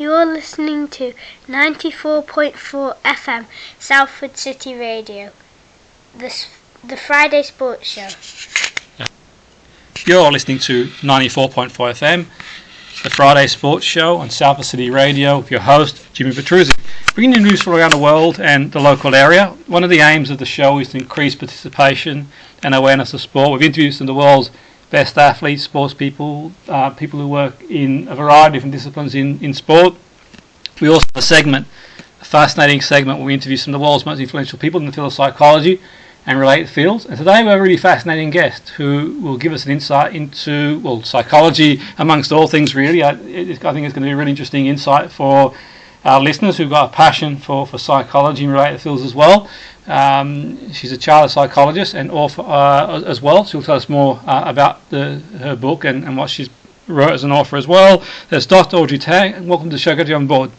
You're listening to 94.4 FM, Salford City Radio, the Friday Sports Show. You're listening to 94.4 FM, the Friday Sports Show on Salford City Radio with your host, Jimmy Petruzzi, bringing you news from around the world and the local area. One of the aims of the show is to increase participation and awareness of sport. We've interviewed some of the world's best athletes, sports people, people who work in a variety of different disciplines in sport. We also have a fascinating segment where we interview some of the world's most influential people in the field of psychology and related fields. And today we have a really fascinating guest who will give us an insight into, psychology amongst all things really. I think it's going to be a really interesting insight for our listeners who've got a passion for psychology and related fields as well. She's a chartered psychologist and author as well. She'll tell us more about her book and what she's wrote as an author as well. There's Dr Audrey Tang. Welcome to the show. Good to be on board.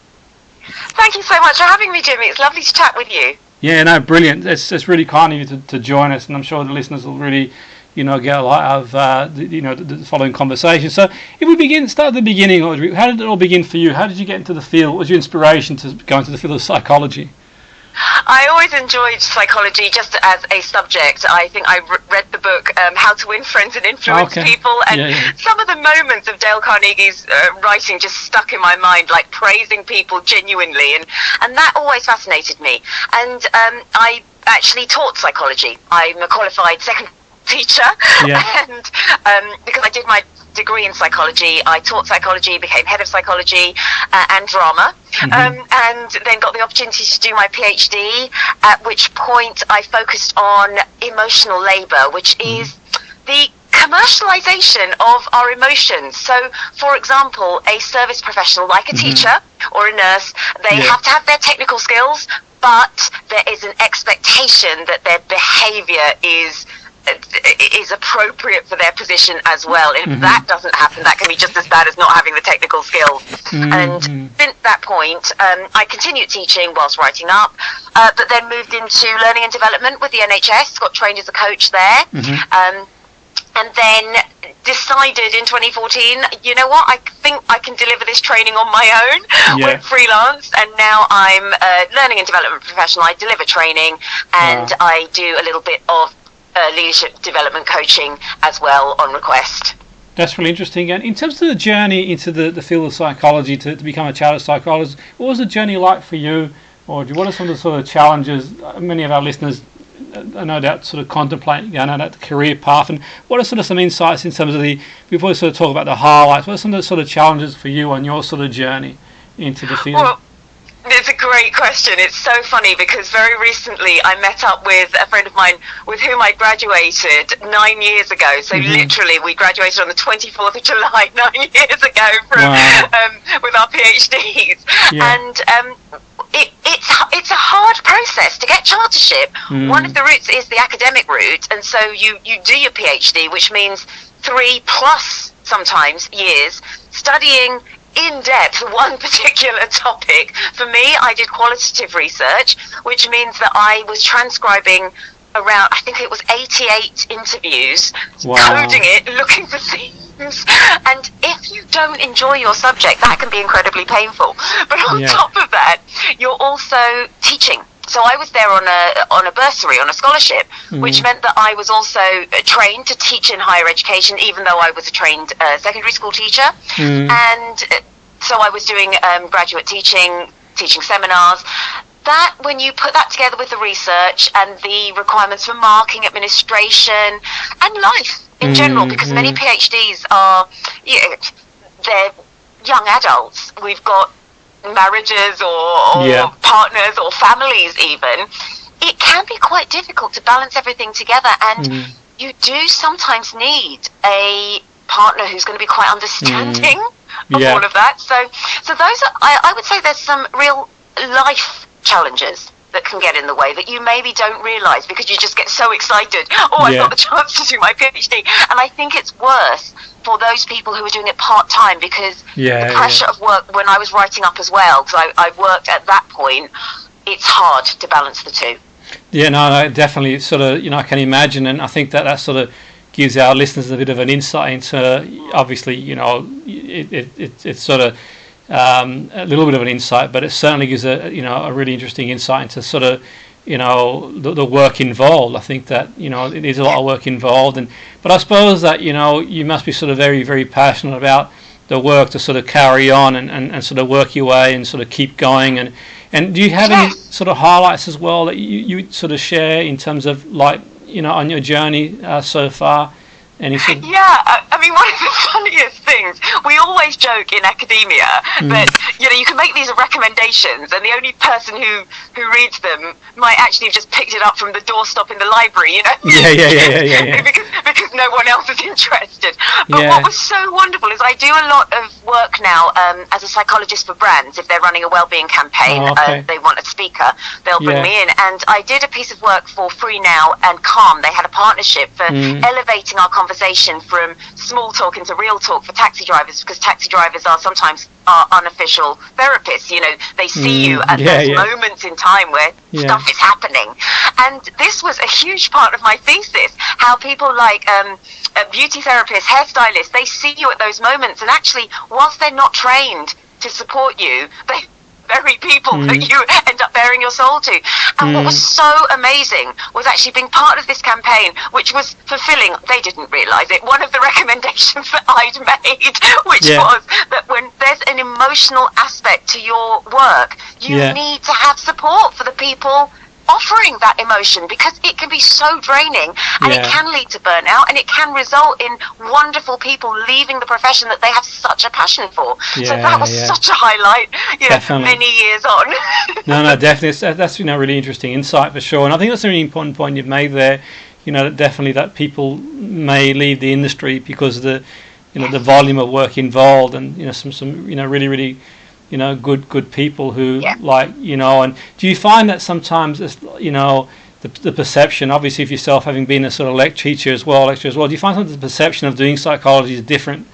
Thank you so much for having me, Jimmy. It's lovely to chat with you. Yeah, no, brilliant. It's really kind of you to join us, and I'm sure the listeners will really, get a lot out of the following conversation. So, if we start at the beginning, Audrey, how did it all begin for you? How did you get into the field? What was your inspiration to go into the field of psychology? I always enjoyed psychology just as a subject. I think I read the book How to Win Friends and Influence People, and some of the moments of Dale Carnegie's writing just stuck in my mind, like praising people genuinely, and that always fascinated me. And I actually taught psychology. I'm a qualified secondary teacher, and because I did my degree in psychology, I taught psychology, became head of psychology and drama, and then got the opportunity to do my PhD, at which point I focused on emotional labour, which is the commercialization of our emotions. So, for example, a service professional like a teacher or a nurse, they have to have their technical skills, but there is an expectation that their behaviour is appropriate for their position as well. If that doesn't happen, that can be just as bad as not having the technical skills. And since that point, I continued teaching whilst writing up, but then moved into learning and development with the NHS, got trained as a coach there, and then decided in 2014, you know what, I think I can deliver this training on my own, went freelance, and now I'm a learning and development professional. I deliver training, and I do a little bit of leadership development coaching as well on request. That's really interesting. And in terms of the journey into the field of psychology to become a chartered psychologist, what was the journey like for you? Or what are some of the sort of challenges many of our listeners no doubt sort of contemplate going down that career path? And what are sort of some insights in terms of we've always sort of talked about the highlights, what are some of the sort of challenges for you on your sort of journey into the field? Well, it's a great question. It's so funny because very recently I met up with a friend of mine with whom I graduated 9 years ago. So literally we graduated on the 24th of July 9 years ago from with our PhDs. And it's a hard process to get chartership. One of the routes is the academic route, and so you do your PhD, which means 3+ sometimes years studying in depth one particular topic. For me, I did qualitative research, which means that I was transcribing around, I think it was 88 interviews, coding it, looking for themes. And if you don't enjoy your subject, that can be incredibly painful. But on top of that, you're also teaching. So I was there on a bursary, on a scholarship, which meant that I was also trained to teach in higher education, even though I was a trained secondary school teacher. And so I was doing graduate teaching seminars. That, when you put that together with the research and the requirements for marking, administration, and life in general, because many PhDs are, they're young adults. We've got marriages or partners or families even. It can be quite difficult to balance everything together, and you do sometimes need a partner who's going to be quite understanding of all of that. So those are, I would say there's some real life challenges that can get in the way that you maybe don't realise because you just get so excited. I've got the chance to do my PhD. And I think it's worse for those people who are doing it part-time because the pressure of work, when I was writing up as well, because I worked at that point, it's hard to balance the two. Yeah, no, definitely. It's sort of, I can imagine, and I think that sort of gives our listeners a bit of an insight into, obviously, it's sort of, a little bit of an insight, but it certainly gives a really interesting insight into sort of the work involved. I think that it is a lot of work involved, but I suppose that you must be sort of very, very passionate about the work to sort of carry on and sort of work your way and sort of keep going. And do you have any sort of highlights as well that you sort of share in terms of on your journey so far? Any sort of... Yeah, I mean, one of the funniest things, we always joke in academia that, you can make these recommendations and the only person who reads them might actually have just picked it up from the doorstop in the library, Yeah. because no one else is interested. But what was so wonderful is I do a lot of work now as a psychologist for brands. If they're running a wellbeing campaign, they want a speaker, they'll bring me in. And I did a piece of work for Free Now and Calm. They had a partnership for elevating our conversation from small talk into real talk for taxi drivers, because taxi drivers are sometimes unofficial therapists. They see you at those moments in time where stuff is happening. And this was a huge part of my thesis, how people like beauty therapists, hairstylists, they see you at those moments, and actually, whilst they're not trained to support you, they very people that you end up bearing your soul to. And what was so amazing was actually being part of this campaign, which was fulfilling. They didn't realise it. One of the recommendations that I'd made, which was that when there's an emotional aspect to your work, you need to have support for the people offering that emotion, because it can be so draining, and it can lead to burnout, and it can result in wonderful people leaving the profession that they have such a passion for. So that was such a highlight, many years on. No, definitely. That's really interesting insight for sure. And I think that's a really important point you've made there. Definitely that people may leave the industry because the volume of work involved, and some really, really good people who and do you find that sometimes it's, the perception, obviously, of yourself having been a sort of lecturer as well, do you find sometimes the perception of doing psychology is different,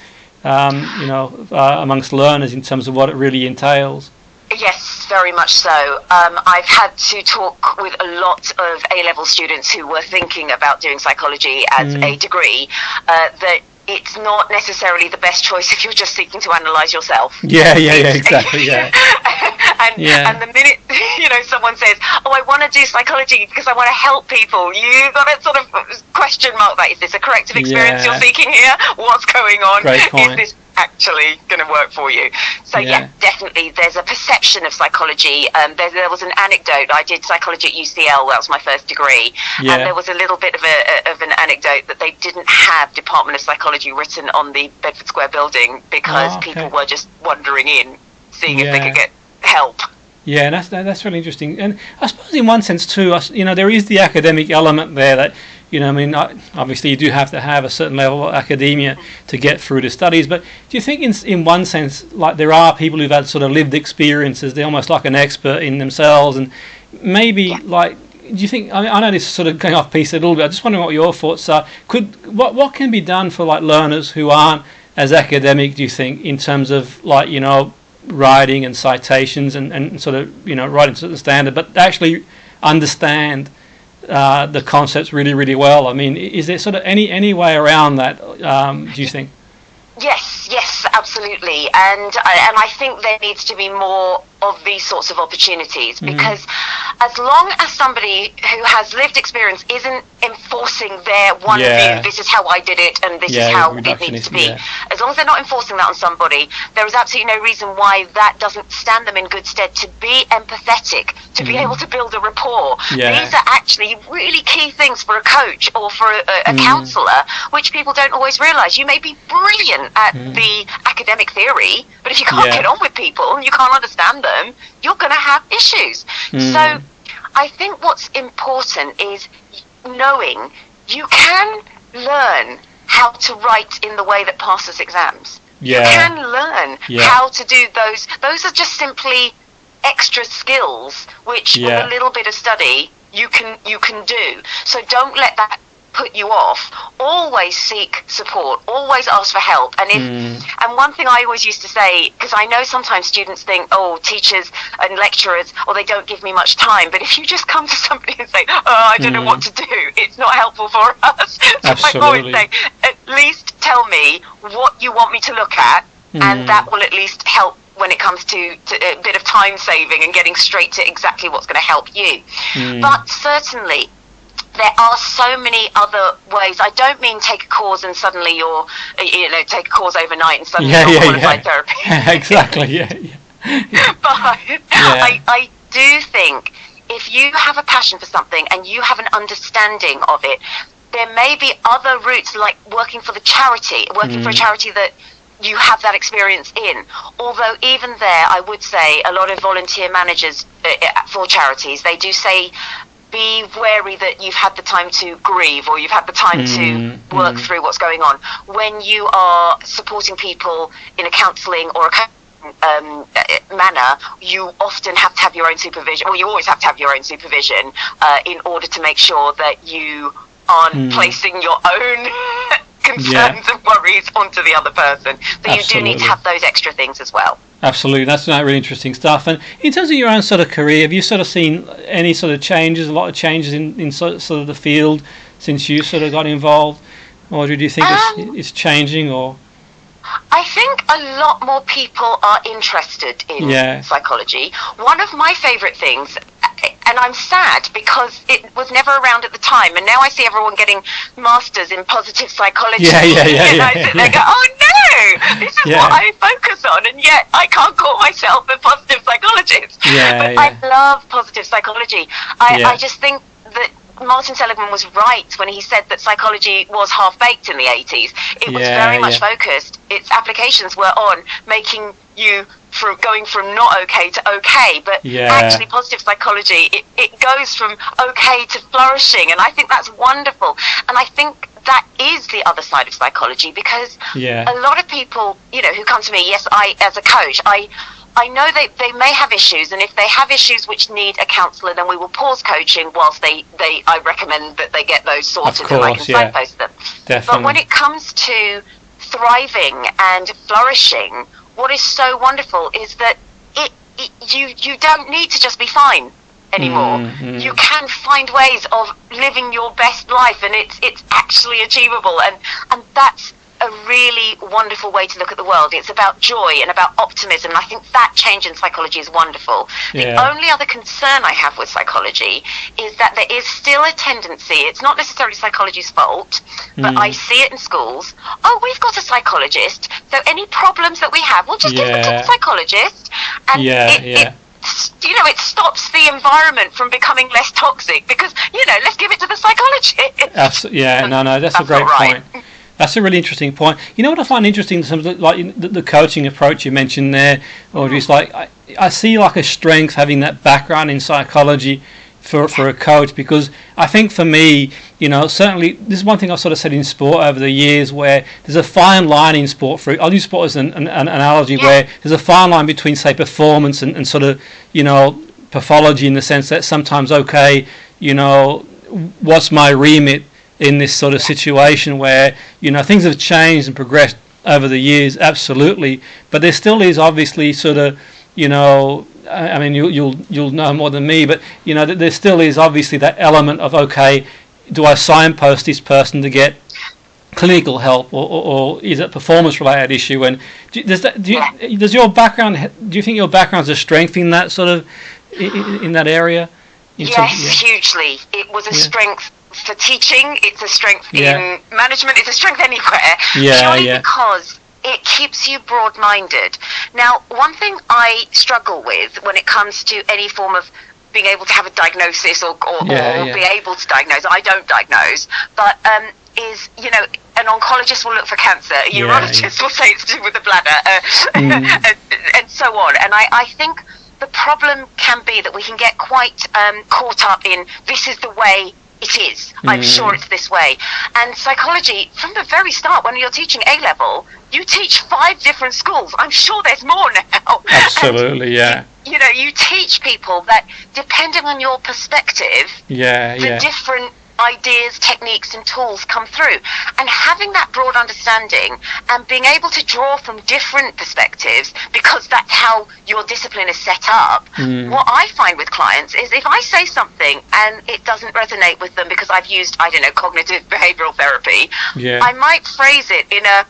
amongst learners in terms of what it really entails? Yes, very much so. I've had to talk with a lot of A-level students who were thinking about doing psychology as a degree, that it's not necessarily the best choice if you're just seeking to analyse yourself. Exactly. And the minute someone says, "Oh, I want to do psychology because I want to help people," you got to sort of question mark that. Is this a corrective experience you're seeking here? What's going on? Great point. Is this actually going to work for you? So definitely there's a perception of psychology. There was an anecdote. I did psychology at UCL. That was my first degree, and there was a little bit of an anecdote that they didn't have Department of Psychology written on the Bedford Square building because people were just wandering in, seeing if they could get help. Yeah, that's really interesting. And I suppose in one sense too, there is the academic element there that, obviously you do have to have a certain level of academia to get through the studies. But do you think in one sense, like there are people who've had sort of lived experiences, they're almost like an expert in themselves, and maybe do you think, I know this is sort of going off piece a little bit, I'm just wondering what your thoughts are. What can be done for learners who aren't as academic, do you think, in terms of writing and citations and sort of writing to the standard, but actually understand the concepts really, really well? I mean, is there sort of any way around that, do you think? Yes, absolutely. And I think there needs to be more of these sorts of opportunities, because as long as somebody who has lived experience isn't enforcing their one view, this is how I did it and this is how it needs to be, as long as they're not enforcing that on somebody, there is absolutely no reason why that doesn't stand them in good stead to be empathetic, to be able to build a rapport. These are actually really key things for a coach or for a counsellor, which people don't always realise. You may be brilliant at the academic theory, but if you can't get on with people and you can't understand them, you're going to have issues. So I think what's important is knowing you can learn how to write in the way that passes exams. You can learn how to do those. Those are just simply extra skills which with a little bit of study you can do. So don't let that put you off. Always seek support, always ask for help. And and one thing I always used to say, because I know sometimes students think, oh, teachers and lecturers, or they don't give me much time, but if you just come to somebody and say, oh, I don't know what to do, it's not helpful for us. So I always say, at least tell me what you want me to look at, and that will at least help when it comes to a bit of time saving and getting straight to exactly what's going to help you. But certainly there are so many other ways. I don't mean take a course and suddenly you're, take a course overnight and suddenly you're qualified therapy. Exactly, But I do think if you have a passion for something and you have an understanding of it, there may be other routes, like working for a charity that you have that experience in. Although even there, I would say a lot of volunteer managers for charities, they do say, be wary that you've had the time to grieve or you've had the time to work through what's going on. When you are supporting people in a counselling or a manner, you often have to have your own supervision, or you always have to have your own supervision in order to make sure that you aren't placing your own concerns and worries onto the other person. So you do need to have those extra things as well. Absolutely, that's really interesting stuff. And in terms of your own sort of career, have you sort of seen any sort of changes, a lot of changes in sort of the field since you sort of got involved? Or do you think it's changing? Or I think a lot more people are interested in psychology. One of my favourite things, and I'm sad because it was never around at the time, and now I see everyone getting masters in positive psychology. And I sit there and go, oh no, this is what I focus on, and yet I can't call myself a positive psychologist. But I love positive psychology. I just think that Martin Seligman was right when he said that psychology was half-baked in the 80s. It was very much focused. Its applications were on making you going from not okay to okay, but actually positive psychology, it goes from okay to flourishing, and I think that's wonderful. And I think that is the other side of psychology, because a lot of people, who come to me, as a coach, I know they may have issues, and if they have issues which need a counsellor, then we will pause coaching whilst I recommend that they get those sorted, and I can signpost them. Definitely. But when it comes to thriving and flourishing, what is so wonderful is that you don't need to just be fine anymore. You can find ways of living your best life, and it's actually achievable, and that's a really wonderful way to look at the world. It's about joy and about optimism, and I think that change in psychology is wonderful. The only other concern I have with psychology is that there is still a tendency, it's not necessarily psychology's fault, but I see it in schools, we've got a psychologist, so any problems that we have, we'll just give them to the psychologist, and it stops the environment from becoming less toxic, because, let's give it to the psychologist. That's a great point. That's a really interesting point. You know what I find interesting in terms of like the coaching approach you mentioned there, Audrey, is like I see like a strength having that background in psychology for a coach, because I think for me, certainly this is one thing I've sort of said in sport over the years, where there's a fine line in sport. I'll use sport as an analogy, where there's a fine line between, say, performance and sort of, pathology, in the sense that sometimes, what's my remit in this sort of situation where things have changed and progressed over the years, absolutely, but there still is obviously sort of I mean you'll know more than me, but there still is obviously that element of, okay, do I signpost this person to get clinical help, or is it a performance related issue? And does your background, do you think your background's a strength in that sort of in that area? Hugely. It was a strength for teaching, it's a strength in management, it's a strength anywhere, purely because it keeps you broad-minded. Now, one thing I struggle with when it comes to any form of being able to have a diagnosis or be able to diagnose, I don't diagnose, but is, an oncologist will look for cancer, a urologist will say it's to do with the bladder, and so on. And I think the problem can be that we can get quite caught up in, this is the way it is, I'm sure it's this way. And psychology, from the very start, when you're teaching A-level, you teach 5 different schools. I'm sure there's more now. Absolutely, and you teach people that, depending on your perspective, the different ideas, techniques and tools come through. And having that broad understanding and being able to draw from different perspectives, because that's how your discipline is set up, what I find with clients is, if I say something and it doesn't resonate with them because I've used, cognitive behavioural therapy, I might phrase it in a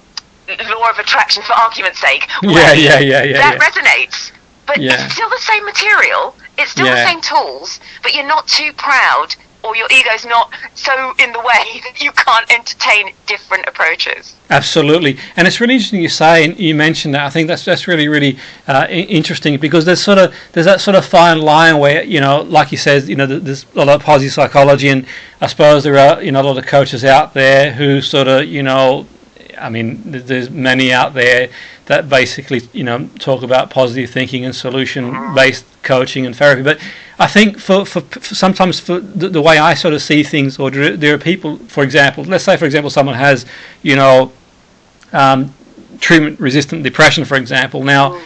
law of attraction for argument's sake. That resonates. But it's still the same material, it's still the same tools, but you're not too proud, or your ego's not so in the way that you can't entertain different approaches. Absolutely. And it's really interesting you say, and you mentioned that. I think that's really interesting, because there's that sort of fine line where, like you said, there's a lot of positive psychology, and I suppose there are, a lot of coaches out there who sort of, there's many out there that basically, talk about positive thinking and solution-based coaching and therapy. But I think for sometimes for the way I sort of see things, or there are people, for example, let's say, for example, someone has, treatment-resistant depression, for example. Now,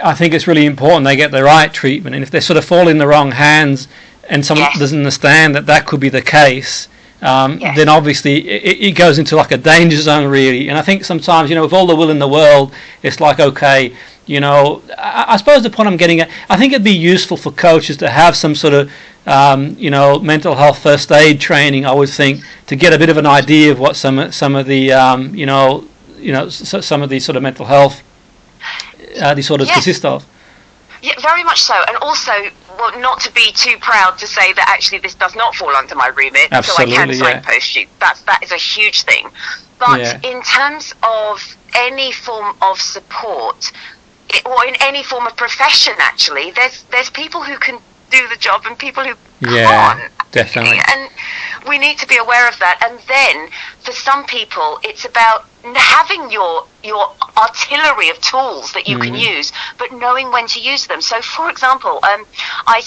I think it's really important they get the right treatment, and if they sort of fall in the wrong hands and someone doesn't understand that could be the case, then obviously it goes into like a danger zone, really. And I think sometimes, with all the will in the world, it's like, okay, I suppose the point I'm getting at, I think it'd be useful for coaches to have some sort of, mental health first aid training, I would think, to get a bit of an idea of what some of the, some of these sort of mental health disorders consist of. Yeah, very much so. And also, not to be too proud to say that actually this does not fall under my remit, absolutely, so I can signpost you. That is a huge thing. But in terms of any form of support, or in any form of profession, actually, there's people who can do the job and people who can't. Definitely. And we need to be aware of that. And then, for some people, it's about having your artillery of tools that you can use, but knowing when to use them. So, for example, I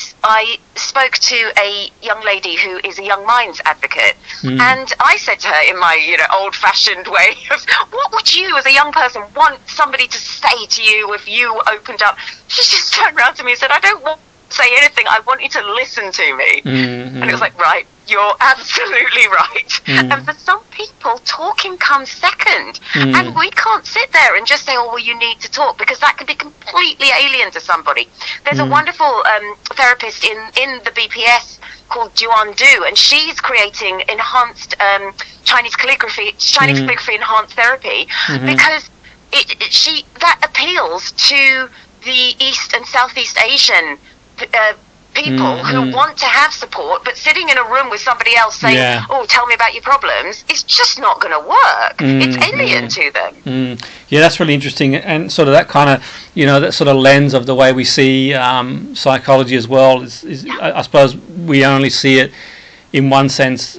spoke to a young lady who is a young minds advocate, and I said to her in my old-fashioned way of, what would you, as a young person, want somebody to say to you if you opened up? She just turned around to me and said, I don't want to say anything, I want you to listen to me. And it was like, right, you're absolutely right. And for some people, talking comes second. And we can't sit there and just say, oh, well, you need to talk, because that can be completely alien to somebody. There's a wonderful therapist in the BPS called Juan Du, and she's creating enhanced Chinese calligraphy enhanced therapy, because that appeals to the East and Southeast Asian people who want to have support, but sitting in a room with somebody else saying, oh, tell me about your problems, it's just not going to work. It's alien to them. Yeah, that's really interesting, and sort of that kind of, that sort of lens of the way we see psychology as well is I suppose we only see it in one sense,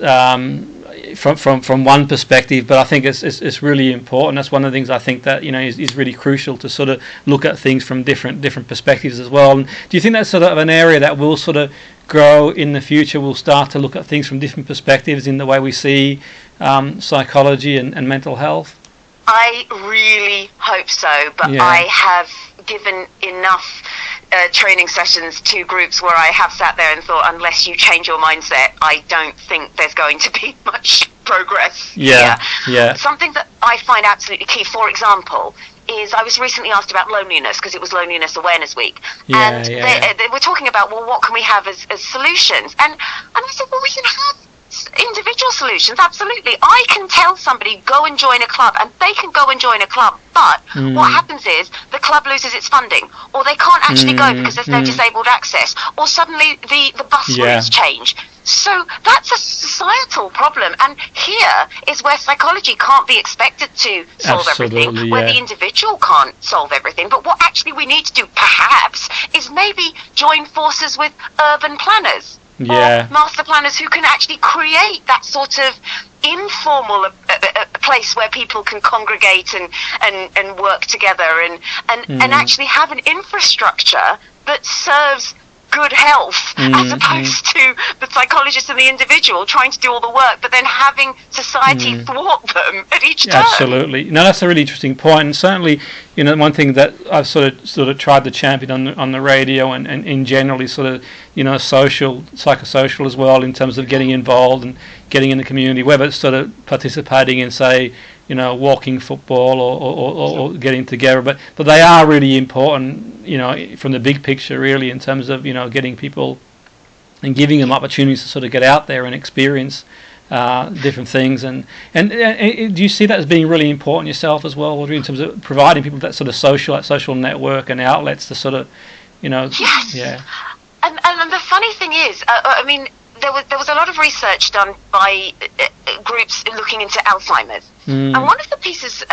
from one perspective, but I think it's really important. That's one of the things I think that is really crucial, to sort of look at things from different perspectives as well. And do you think that's sort of an area that will sort of grow in the future? We'll start to look at things from different perspectives in the way we see psychology and mental health? I really hope so, but I have given enough training sessions to groups where I have sat there and thought, unless you change your mindset, I don't think there's going to be much progress here. Something that I find absolutely key, for example, is I was recently asked about loneliness, because it was Loneliness Awareness Week, and they were talking about, well, what can we have as solutions? And I said, well, we can have individual solutions, absolutely. I can tell somebody, go and join a club, and they can go and join a club, but what happens is the club loses its funding, or they can't actually go because there's no disabled access, or suddenly the bus routes change. So that's a societal problem, and here is where psychology can't be expected to solve everything, where the individual can't solve everything. But what actually we need to do, perhaps, is maybe join forces with urban planners, or master planners who can actually create that sort of informal place where people can congregate and work together and actually have an infrastructure that serves good health, as opposed to the psychologist and the individual trying to do all the work, but then having society thwart them at each turn. Absolutely. No, that's a really interesting point, and certainly, one thing that I've sort of tried to champion on the radio and in generally sort of, psychosocial as well, in terms of getting involved and getting in the community, whether it's sort of participating in, say, walking football or getting together, but they are really important, from the big picture, really, in terms of, getting people and giving them opportunities to sort of get out there and experience different things. And do you see that as being really important yourself as well, Audrey, in terms of providing people that sort of social network and outlets to sort of, Yes. Yeah. And the funny thing is, there was a lot of research done by groups looking into Alzheimer's. And one of the pieces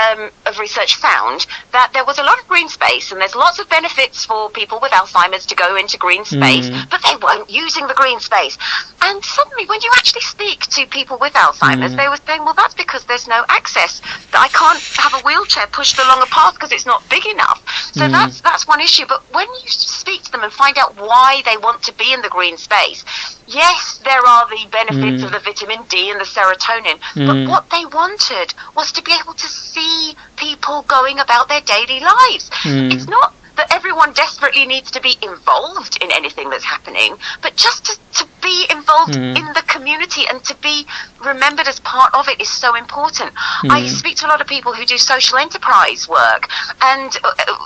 of research found that there was a lot of green space, and there's lots of benefits for people with Alzheimer's to go into green space, but they weren't using the green space. And suddenly, when you actually speak to people with Alzheimer's, they were saying, well, that's because there's no access. I can't have a wheelchair pushed along a path because it's not big enough. So that's one issue. But when you speak to them and find out why they want to be in the green space, yes, there are the benefits of the vitamin D and the serotonin, but what they wanted was to be able to see people going about their daily lives. It's not that everyone desperately needs to be involved in anything that's happening, but just to be involved in the community and to be remembered as part of it is so important. I speak to a lot of people who do social enterprise work, and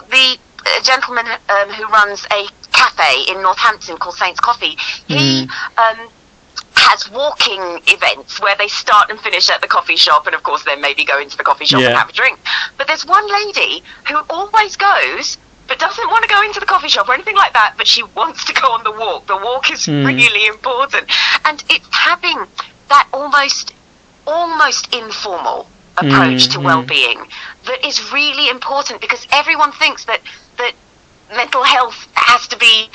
the gentleman who runs a cafe in Northampton called Saints Coffee, he has walking events where they start and finish at the coffee shop, and of course then maybe go into the coffee shop and have a drink. But there's one lady who always goes but doesn't want to go into the coffee shop or anything like that, but she wants to go on the walk. The walk is really important, and it's having that almost informal approach to well-being that is really important, because everyone thinks that mental health has to be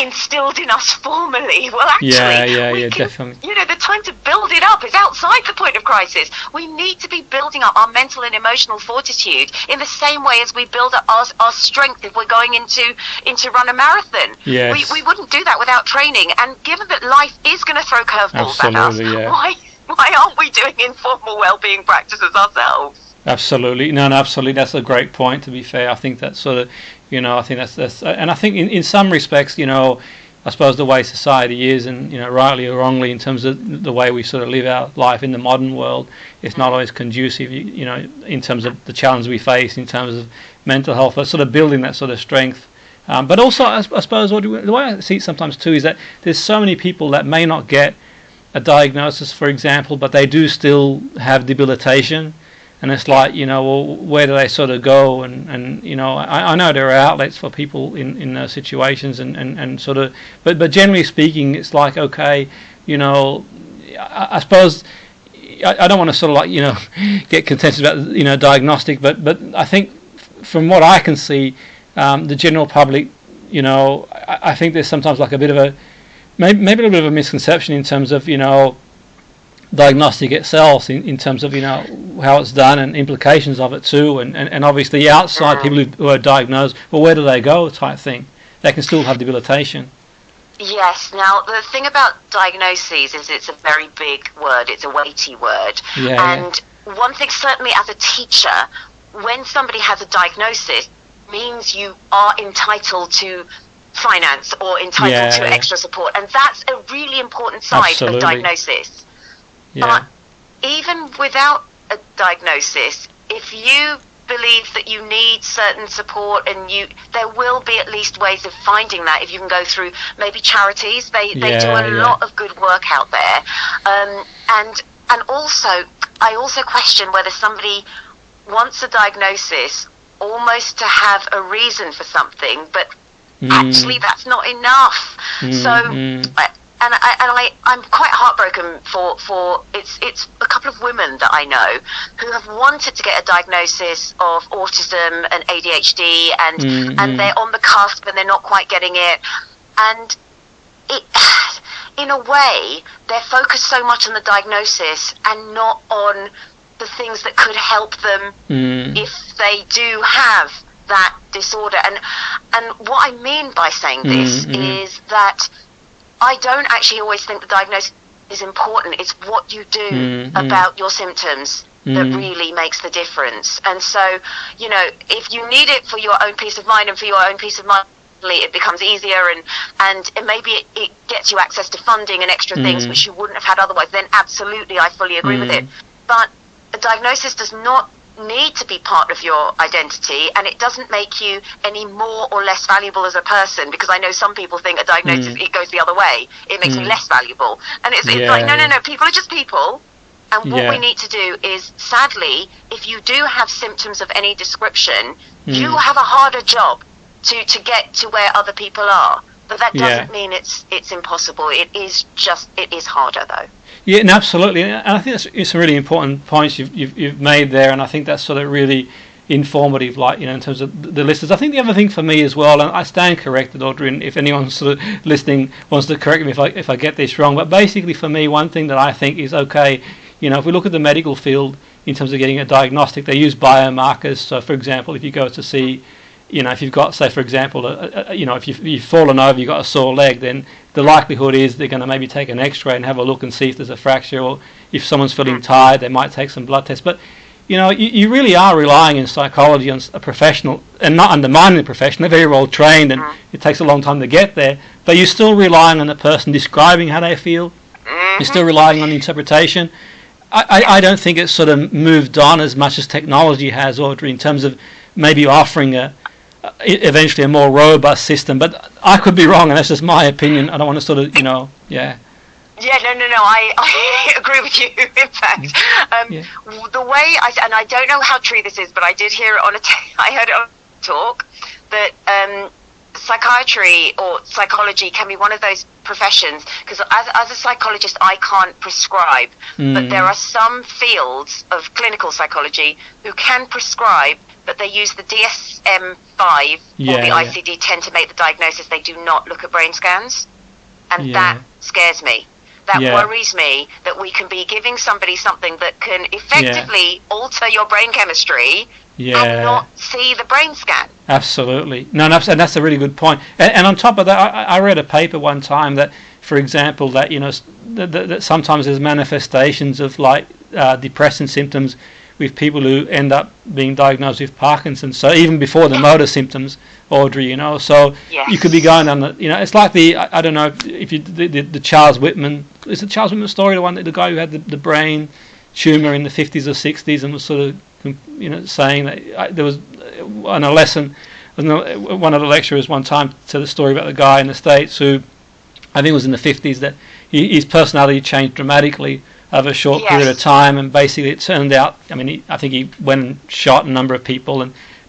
instilled in us formally. Well, actually, definitely. The time to build it up is outside the point of crisis. We need to be building up our mental and emotional fortitude in the same way as we build up our strength if we're going into run a marathon. Yes. We wouldn't do that without training. And given that life is going to throw curveballs at us, why aren't we doing informal well-being practices ourselves? Absolutely. No, absolutely. That's a great point, to be fair. I think that's sort of, I think that's and I think in some respects, I suppose the way society is, and rightly or wrongly, in terms of the way we sort of live our life in the modern world, it's not always conducive, in terms of the challenge we face in terms of mental health, but sort of building that sort of strength. But also, I suppose, the way I see it sometimes too is that there's so many people that may not get a diagnosis, for example, but they do still have debilitation. And it's like, well, where do they sort of go? And I know there are outlets for people in those situations, and sort of, but generally speaking, it's like, okay, I suppose I don't want to sort of like, get contentious about, diagnostic, but I think from what I can see, the general public, I think there's sometimes like a bit of a, maybe a little bit of a misconception in terms of, diagnostic itself, in terms of how it's done and implications of it too, and obviously outside people who are diagnosed, well, where do they go type thing? They can still have debilitation. Yes. Now the thing about diagnoses is it's a very big word, it's a weighty word, and one thing certainly as a teacher, when somebody has a diagnosis, means you are entitled to finance or entitled to extra support, and that's a really important side of diagnosis. But even without a diagnosis, if you believe that you need certain support, and there will be at least ways of finding that. If you can go through maybe charities, they do a lot of good work out there. And also, I also question whether somebody wants a diagnosis almost to have a reason for something, but actually that's not enough. So. I'm quite heartbroken for it's a couple of women that I know who have wanted to get a diagnosis of autism and ADHD, and they're on the cusp and they're not quite getting it, and in a way they're focused so much on the diagnosis and not on the things that could help them if they do have that disorder. And what I mean by saying this is that I don't actually always think the diagnosis is important. It's what you do about your symptoms that really makes the difference. And so, if you need it for your own peace of mind and for your own peace of mind, it becomes easier, and maybe it gets you access to funding and extra things which you wouldn't have had otherwise, then absolutely, I fully agree with it. But a diagnosis does not need to be part of your identity, and it doesn't make you any more or less valuable as a person, because I know some people think a diagnosis it goes the other way, it makes me less valuable, and it's like no, people are just people, And what we need to do is, sadly, if you do have symptoms of any description, you have a harder job to get to where other people are. But that doesn't mean it's impossible. It is harder, though. Yeah, and absolutely. And I think it's a really important point you've made there, and I think that's sort of really informative, like, in terms of the listeners. I think the other thing for me as well, and I stand corrected, Audrey, and if anyone sort of listening wants to correct me if I get this wrong, but basically for me, one thing that I think is okay, if we look at the medical field in terms of getting a diagnostic, they use biomarkers. So, for example, if you go to see, if you've got, say, for example, if you've fallen over, you've got a sore leg, then the likelihood is they're going to maybe take an X-ray and have a look and see if there's a fracture, or if someone's feeling tired, they might take some blood tests. But you really are relying in psychology on a professional, and not undermining the profession. They're very well trained, and it takes a long time to get there. But you're still relying on the person describing how they feel. You're still relying on the interpretation. I don't think it's sort of moved on as much as technology has, Audrey, in terms of maybe offering eventually a more robust system. But I could be wrong, and that's just my opinion. I don't want to sort of, Yeah, no, I agree with you, in fact. The way I don't know how true this is, but I did hear it I heard it on a talk, that psychiatry or psychology can be one of those professions, because as a psychologist I can't prescribe, but there are some fields of clinical psychology who can prescribe, but they use the DSM-5 or the ICD-10 to make the diagnosis. They do not look at brain scans, and that scares me. That worries me, that we can be giving somebody something that can effectively alter your brain chemistry and not see the brain scan. Absolutely. No, and that's a really good point. And on top of that, I read a paper one time that, for example, that that sometimes there's manifestations of like depressing symptoms with people who end up being diagnosed with Parkinson's. So even before the motor symptoms, Audrey, so you could be going on it's like I don't know if you the Charles Whitman, is the Charles Whitman story, the guy who had the brain tumor in the 50s or 60s and was sort of saying that there was on a lesson, one of the lecturers one time said the story about the guy in the States who I think it was in the 50s that his personality changed dramatically over a short period of time, and basically it turned out, I think he went and shot a number of people,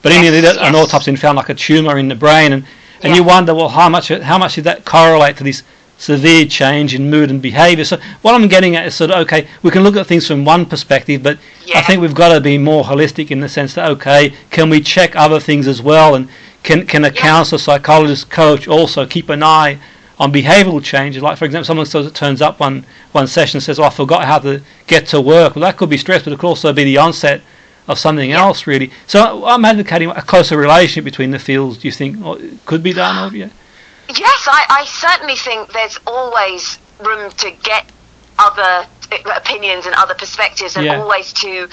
but in the end an autopsy found like a tumour in the brain, and you wonder, well, how much did that correlate to this severe change in mood and behaviour? So what I'm getting at is sort of, okay, we can look at things from one perspective, but I think we've got to be more holistic in the sense that, okay, can we check other things as well, and can a counsellor, psychologist, coach also keep an eye on behavioural changes? Like, for example, someone turns up one session and says, I forgot how to get to work. Well, that could be stress, but it could also be the onset of something else, really. So I'm advocating a closer relationship between the fields. Do you think could be done? Yes, I certainly think there's always room to get other opinions and other perspectives, and always to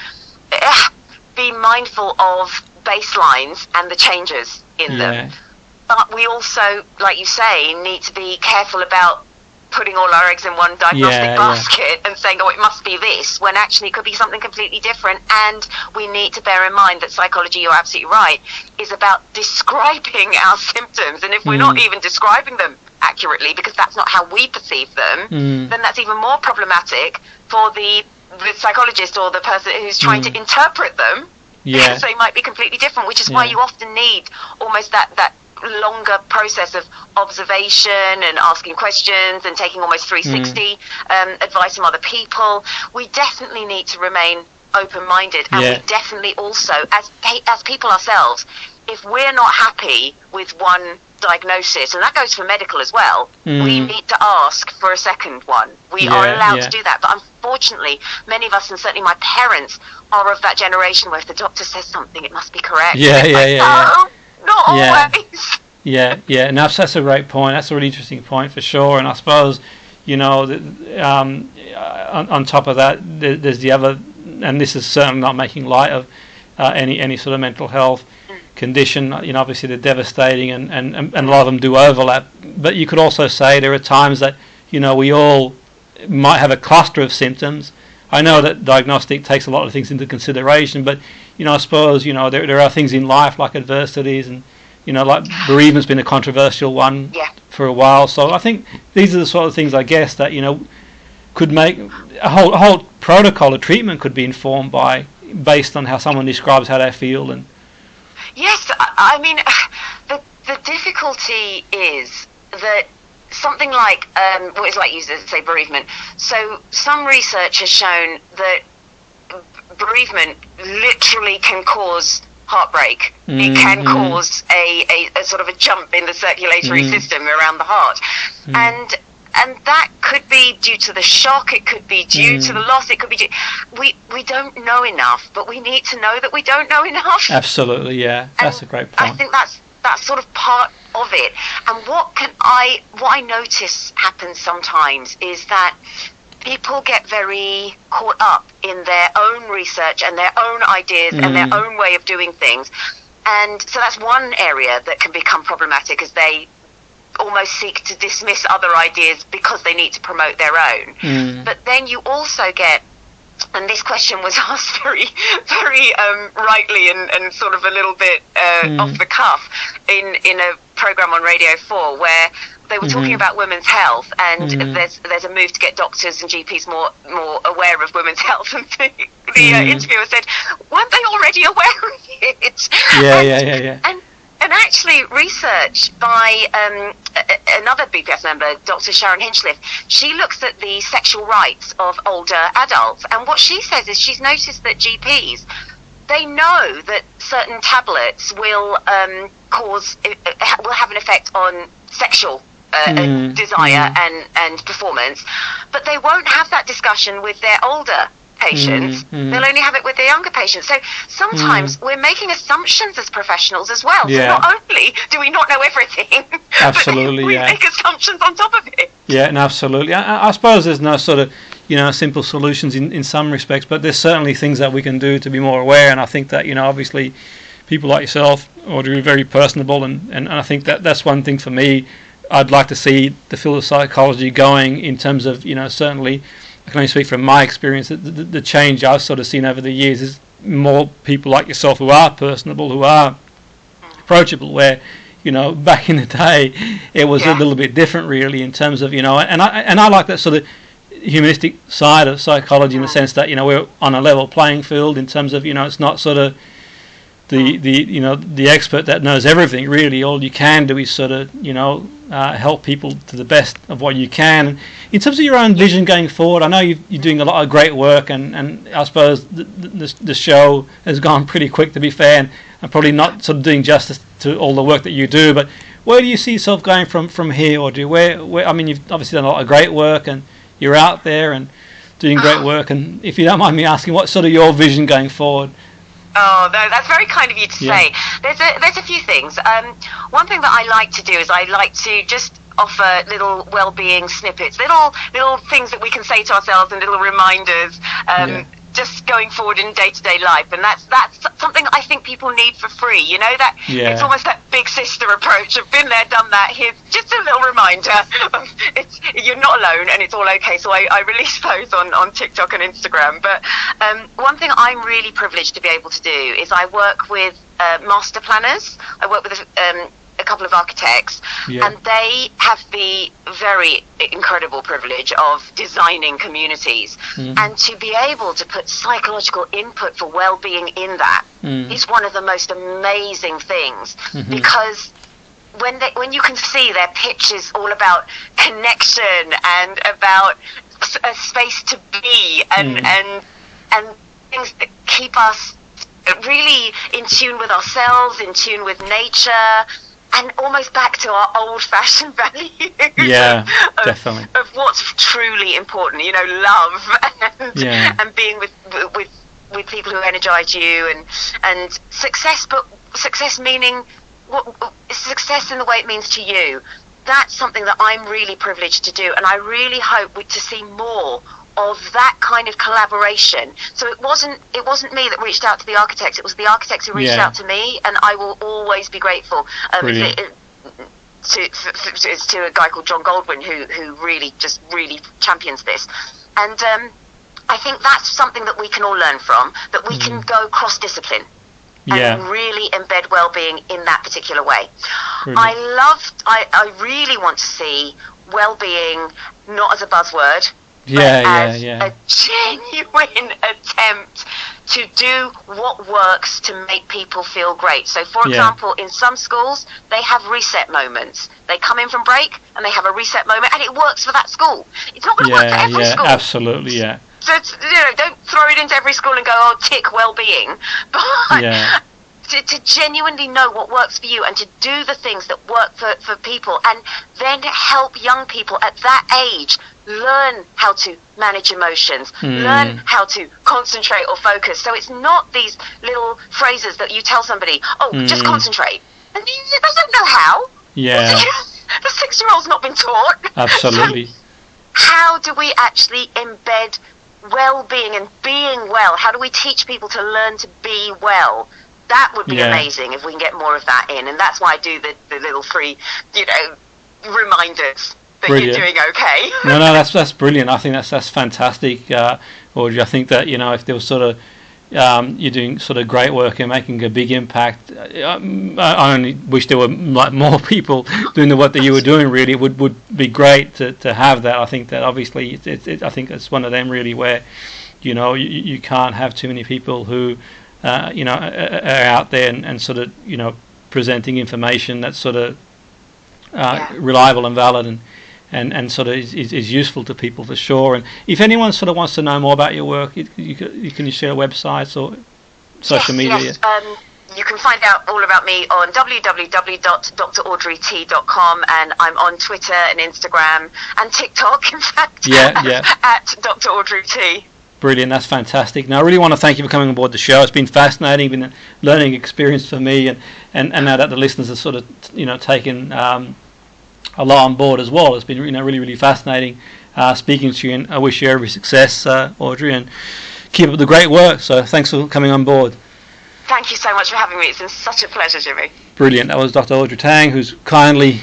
be mindful of baselines and the changes in them. But we also, like you say, need to be careful about putting all our eggs in one diagnostic basket and saying, it must be this, when actually it could be something completely different. And we need to bear in mind that psychology, you're absolutely right, is about describing our symptoms. And if we're not even describing them accurately, because that's not how we perceive them, then that's even more problematic for the psychologist or the person who's trying to interpret them, because they might be completely different, which is why you often need almost that longer process of observation and asking questions and taking almost 360 advice from other people. We definitely need to remain open-minded, and we definitely also, as people ourselves, if we're not happy with one diagnosis, and that goes for medical as well, we need to ask for a second one. We are allowed to do that, but unfortunately many of us, and certainly my parents, are of that generation where if the doctor says something, it must be correct. Not always. And that's a great point. That's a really interesting point for sure. And I suppose, on top of that, there's the other, and this is certainly not making light of any sort of mental health condition. Obviously they're devastating, and a lot of them do overlap. But you could also say there are times that, we all might have a cluster of symptoms. I know that diagnostic takes a lot of things into consideration, but I suppose there are things in life like adversities, and like bereavement's been a controversial one for a while. So I think these are the sort of things, I guess, that could make a whole protocol of treatment could be informed based on how someone describes how they feel. And yes, I mean, the difficulty is that something like what is like you say bereavement. So some research has shown that bereavement literally can cause heartbreak. It can cause a sort of a jump in the circulatory system around the heart, and that could be due to the shock. It could be due to the loss. It could be we don't know enough, but we need to know that we don't know enough. Absolutely, yeah, that's a great point. I think that's sort of part of it. And what I notice happens sometimes is that people get very caught up in their own research and their own ideas and their own way of doing things. And so that's one area that can become problematic, as they almost seek to dismiss other ideas because they need to promote their own. But then you also get, and this question was asked very, very rightly and sort of a little bit off the cuff in a program on Radio 4 where they were talking about women's health, and there's a move to get doctors and GPs more aware of women's health. And the interviewer said, weren't they already aware of it? Yeah. And actually, research by another BPS member, Dr. Sharon Hinchliffe, she looks at the sexual rights of older adults. And what she says is she's noticed that GPs, they know that certain tablets will will have an effect on sexual desire and performance, but they won't have that discussion with their older patients. They'll only have it with their younger patients. So sometimes we're making assumptions as professionals as well. Yeah. So not only do we not know everything, absolutely, but we make assumptions on top of it. Yeah, and absolutely. I suppose there's no sort of simple solutions in some respects, but there's certainly things that we can do to be more aware. And I think that obviously people like yourself, Audrey, are very personable, and I think that's one thing for me. I'd like to see the field of psychology going in terms of certainly. I can only speak from my experience. The change I've sort of seen over the years is more people like yourself who are personable, who are approachable, where, back in the day, it was a little bit different really in terms of, and I like that sort of humanistic side of psychology in the sense that, we're on a level playing field in terms of, it's not sort of the expert that knows everything really. All you can do is sort of, help people to the best of what you can. In terms of your own vision going forward, I know you're doing a lot of great work, and I suppose the show has gone pretty quick, to be fair, and probably not sort of doing justice to all the work that you do. But where do you see yourself going from here, Audrey? Where I mean, you've obviously done a lot of great work, and you're out there and doing great work. And if you don't mind me asking, what's sort of your vision going forward? Oh, that's very kind of you to say. There's a few things. One thing that I like to do is I like to just offer little well-being snippets, little things that we can say to ourselves, and little reminders, just going forward in day-to-day life. And that's something I think people need for free. It's almost that big sister approach of been there, done that. Here's just a little reminder. You're not alone, and it's all okay. So I release those on TikTok and Instagram. But one thing I'm really privileged to be able to do is I work with master planners. I work with a couple of architects, and they have the very incredible privilege of designing communities, and to be able to put psychological input for well-being in that is one of the most amazing things, because when you can see their pitch is all about connection and about a space to be and things that keep us really in tune with ourselves, in tune with nature, and almost back to our old-fashioned values definitely. Of what's truly important, love and being with people who energize you, and success, but success meaning success in the way it means to you. That's something that I'm really privileged to do, and I really hope to see more of that kind of collaboration. So it wasn't me that reached out to the architects, it was the architects who reached out to me, and I will always be grateful to a guy called John Goldwyn who really champions this. And I think that's something that we can all learn from, that we can go cross-discipline and really embed well-being in that particular way. I really want to see well-being not as a buzzword, Yeah, but as yeah. a genuine attempt to do what works to make people feel great. So, for example, in some schools, they have reset moments. They come in from break and they have a reset moment, and it works for that school. It's not going to work for every school. Absolutely, yeah. So, don't throw it into every school and go, oh, tick well-being. But to genuinely know what works for you and to do the things that work for people, and then help young people at that age learn how to manage emotions, learn how to concentrate or focus. So it's not these little phrases that you tell somebody, just concentrate. And they don't know how. Yeah. The 6-year-old's not been taught. Absolutely. So how do we actually embed well-being and being well? How do we teach people to learn to be well? That would be amazing if we can get more of that in. And that's why I do the little free, reminders that you're doing okay. No, that's brilliant. I think that's fantastic, Audrey. I think that, if there was sort of, you're doing sort of great work and making a big impact. I only wish there were more people doing the work that you were doing. Really, it would be great to have that. I think that obviously, I think it's one of them really where, you can't have too many people who, are out there and sort of, presenting information that's sort of reliable and valid and sort of is useful to people for sure. And if anyone sort of wants to know more about your work, you can share websites or social media. Yes. You can find out all about me on www.draudreyt.com, and I'm on Twitter and Instagram and TikTok, in fact, at Dr. Audrey T. Brilliant, that's fantastic. Now, I really want to thank you for coming on board the show. It's been fascinating, been a learning experience for me, and now that the listeners have sort of, taken a lot on board as well. It's been, really, really fascinating speaking to you, and I wish you every success, Audrey, and keep up the great work. So thanks for coming on board. Thank you so much for having me. It's been such a pleasure, Jimmy. Brilliant. That was Dr. Audrey Tang, who's kindly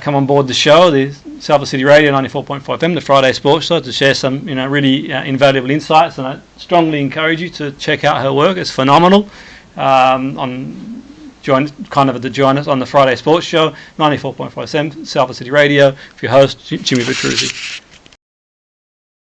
come on board the show, the Salford City Radio 94.5 FM, the Friday Sports Show, to share some, really invaluable insights. And I strongly encourage you to check out her work. It's phenomenal. Join us on the Friday Sports Show, 94.5 FM, Salford City Radio, with your host, Jimmy Petruzzi.